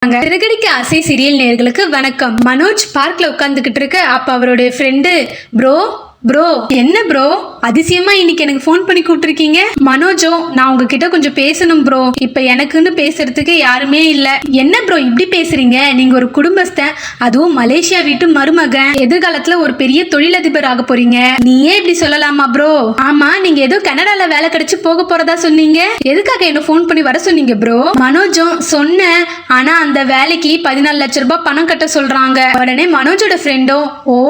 சிறகடிக்க ஆசை சீரியல் நேயர்களுக்கு வணக்கம். மனோஜ் பார்க்ல உட்கார்ந்துகிட்டு இருக்கு. அப்ப அவருடைய ஃப்ரெண்டு ப்ரோ என்ன ப்ரோ அதிசயமா இன்னைக்கு எனக்கு ஃபோன் பண்ணி கூப்பிட்டுருக்கீங்க? மனோஜோ, நான் உங்ககிட்ட கொஞ்சம் பேசணும் ப்ரோ. இப்ப எனக்குன்னு பேசுறதுக்கு யாருமே இல்ல. என்ன ப்ரோ இப்படி பேசுறீங்க? நீங்க ஒரு குடும்பஸ்தன், அதுவும் மலேசியா வீட்டு மருமகன், எதிர்காலத்துல ஒரு பெரிய தொழிலதிபர் ஆக போறீங்க. நீயே இப்படி சொல்லலாமா ப்ரோ? ஆமா, நீங்க ஏதோ கனடால வேலை கிடைச்சு போக போறதா சொன்னீங்க. எதுக்காக என்ன ஃபோன் பண்ணி வர சொன்னீங்க ப்ரோ? மனோஜும் சொன்னேன், ஆனா அந்த வேலைக்கு 14 லட்சம் ரூபாய் பணம் கட்ட சொல்றாங்க. உடனே மனோஜோட ஃப்ரெண்டும், ஓ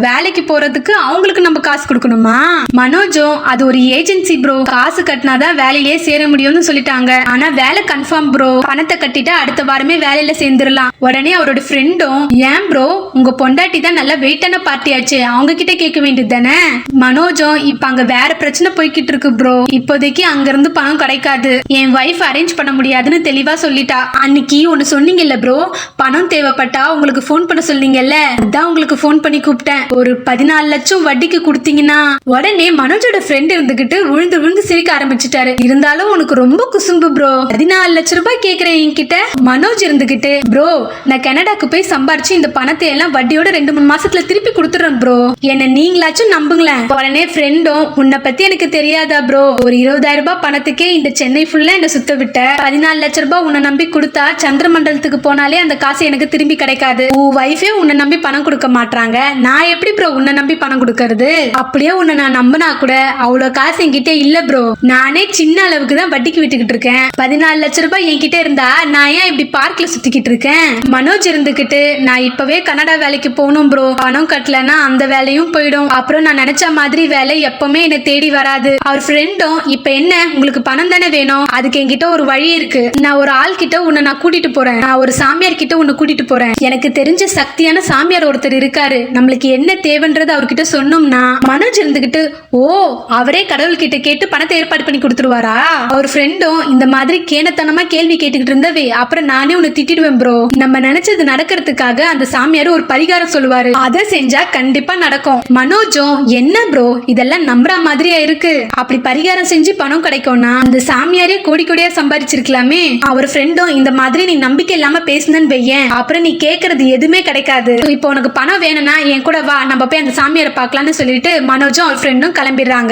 வேலைக்கு போறதுக்கு அவங்களுக்கு நம்ம காசு கொடுக்கணுமா? மனோஜும், அது ஒரு ஏஜென்சி ப்ரோ, காசு கட்டினாதான் வேலையிலேயே சேர முடியும்னு சொல்லிட்டாங்க. ஆனா வேலை கன்ஃபார்ம் ப்ரோ, பணத்தை கட்டிட்டு அடுத்த வாரமே வேலையில சேர்ந்துடலாம். உடனே அவரோட ஃப்ரெண்டும், ஏன் ப்ரோ உங்க பொண்டாட்டி தான் நல்லா வெயிட்டான பார்ட்டி ஆச்சு, அவங்க கிட்ட கேட்க வேண்டியது தானே? மனோஜும், இப்ப அங்க வேற பிரச்சனை போய்கிட்டு இருக்கு ப்ரோ, இப்போதைக்கு அங்க இருந்து பணம் கிடைக்காது, என் வைஃப் அரேஞ்ச் பண்ண முடியாதுன்னு தெளிவா சொல்லிட்டா. அன்னைக்கு ஒன்னு சொன்னீங்கல்ல ப்ரோ, பணம் தேவைப்பட்டா உங்களுக்கு போன் பண்ண சொன்னீங்கல்ல, அதான் உங்களுக்கு போன் பண்ணி கூப்பிட்டேன். ஒரு 14 லட்சம் வட்டிக்கு கொடுத்தீங்கன்னா. உடனே மனோஜோட ஃப்ரெண்ட் இருந்துகிட்டு விழுந்து விழுந்து சிரிக்க ஆரம்பிச்சுட்டாரு. இருந்தாலும் உனக்கு ரொம்ப குசும்பு ப்ரோ, 14 லட்சம் ரூபாய் கேக்குறேன் என்கிட்ட. மனோஜ் இருந்துகிட்டு, ப்ரோ நான் கனடாக்கு போய் சம்பாரிச்சு இந்த பணத்தை எல்லாம் வட்டியோட 2-3 மாசத்துல திருப்பி கொடுத்துறேன் ப்ரோ, என்ன நீங்களாச்சும் நம்புங்களேன். உடனே ஃப்ரெண்டும், உன்னை பத்தி எனக்கு தெரியாதா ப்ரோ, ஒரு 20,000 ரூபாய் பணத்துக்கே இந்த சென்னை ஃபுல்லா என்ன சுத்த விட்ட. 14 லட்சம் ரூபாய் உன்னை நம்பி கொடுத்தா சந்திரமண்டலத்துக்கு போனாலே அந்த காசு எனக்கு திரும்பி கிடைக்காது. உன் வைஃபே உன்னை நம்பி பணம் கொடுக்க மாட்டாங்க, நான் எப்படி ப்ரோ உன்னை நம்பி பணம் கொடுக்கறது? அப்படியே உன்னை நான் நம்பினா கூட அவ்வளவு காசு என்கிட்ட இல்ல ப்ரோ, நானே சின்ன அளவுக்கு தான் வட்டிக்கு விட்டுக்கிட்டு இருக்கேன். 14 லட்சம் ரூபாய் என்கிட்ட இருந்தா நான் ஏன் இப்படி பார்க்ல சுத்திக்கிட்டு இருக்கேன்? மனோஜ் இருந்துகிட்டு, நான் இப்பவே கனடா வேலைக்கு போகணும் ப்ரோ, பணம் கட்டலன்னா அந்த வேலையும் போயிடும், அப்புறம் நான் நினைச்ச மாதிரி வேலை எப்பவுமே என்ன தேடி வராது. அவர் ஃப்ரெண்டும், இப்ப என்ன உங்களுக்கு பணம் தானே வேணும், அதுக்கு என்கிட்ட ஒரு வழி இருக்கு. நான் ஒரு ஆள் கிட்ட உன்னை நான் கூட்டிட்டு போறேன், நான் ஒரு சாமியார் கிட்ட உன்னை கூட்டிட்டு போறேன். எனக்கு தெரிஞ்ச சக்தியான சாமியார் ஒருத்தர் இருக்காரு, நம்மளுக்கு என்ன தேவைன்றது அவர்கிட்ட சொன்னோம்னா. மனோஜ் இருந்துகிட்டு, ஓ அவரே கடவுள் கிட்ட கேட்டு பணத்தை ஏற்பாடு பண்ணி கொடுத்துருவாரா? அவர் ஃப்ரெண்டும், இந்த மாதிரி கேனத்தனமா கேள்வி கேட்டுக்கிட்டு இருந்தவே அப்புறம் நானே உன்னை திட்டிடுவேன் ப்ரோ, நம்ம நினைச்சது நடக்கிறதுக்காக அந்த சாமியார் ஒரு பரிகாரம் சொல்லுவாரு, அதை செஞ்சா கண்டிப்பா நடக்கும். மனோஜும், என்ன ப்ரோ இதெல்லாம் நம்புற மாதிரியா இருக்கு, அப்படி பரிகாரம் செஞ்சு பணம் கிடைக்கும்னா அந்த சாமியாரே கோடி கோடியா சம்பாதிச்சிருக்கலாமே. அவர் ஃப்ரெண்டும், இந்த மாதிரி நீ நம்பிக்கை இல்லாம பேசுனன்னு வையேன், அப்புறம் நீ கேட்கறது எதுவுமே கிடைக்காது. இப்போ உனக்கு பணம் வேணும்னா என் கூட வா, நம்ம போய் அந்த சாமியாரை பார்க்கலாம்னு சொல்லிட்டு மனோஜும் அவர் ஃப்ரெண்டும் கிளம்பிடுறாங்க.